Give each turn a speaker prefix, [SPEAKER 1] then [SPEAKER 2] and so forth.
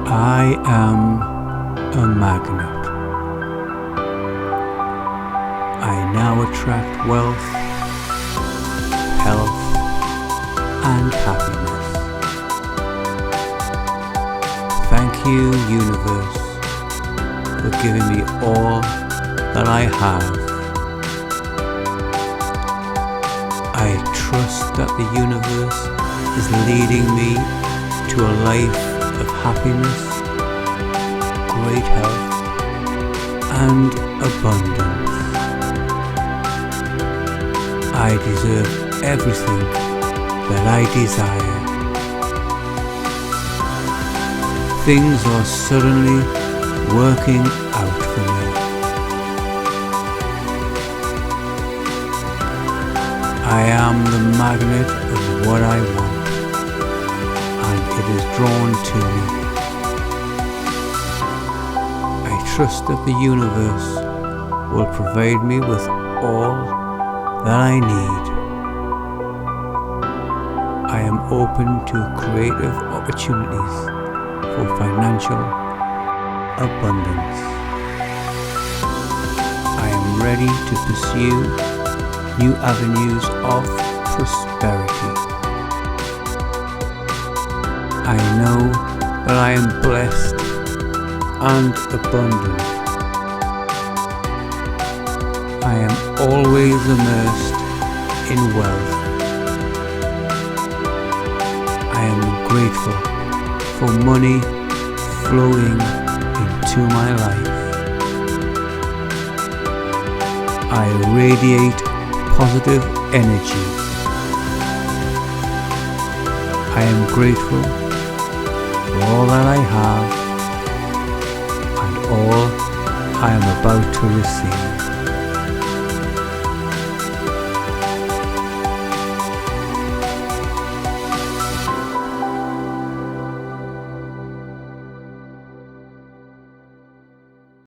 [SPEAKER 1] I am a magnet. I now attract wealth, health, and happiness. Thank you, universe, for giving me all that I have. I trust that the universe is leading me to a life of happiness, great health, and abundance. I deserve everything that I desire. Things are suddenly working out for me. I am the magnet of what I want, and it is drawn to me. I trust that the universe will provide me with all that I need. I am open to creative opportunities for financial abundance. I am ready to pursue new avenues of prosperity. I know that I am blessed and abundant. I am always immersed in wealth. I am grateful for money flowing into my life. I radiate positive energy. I am grateful for all that I have and all I am about to receive.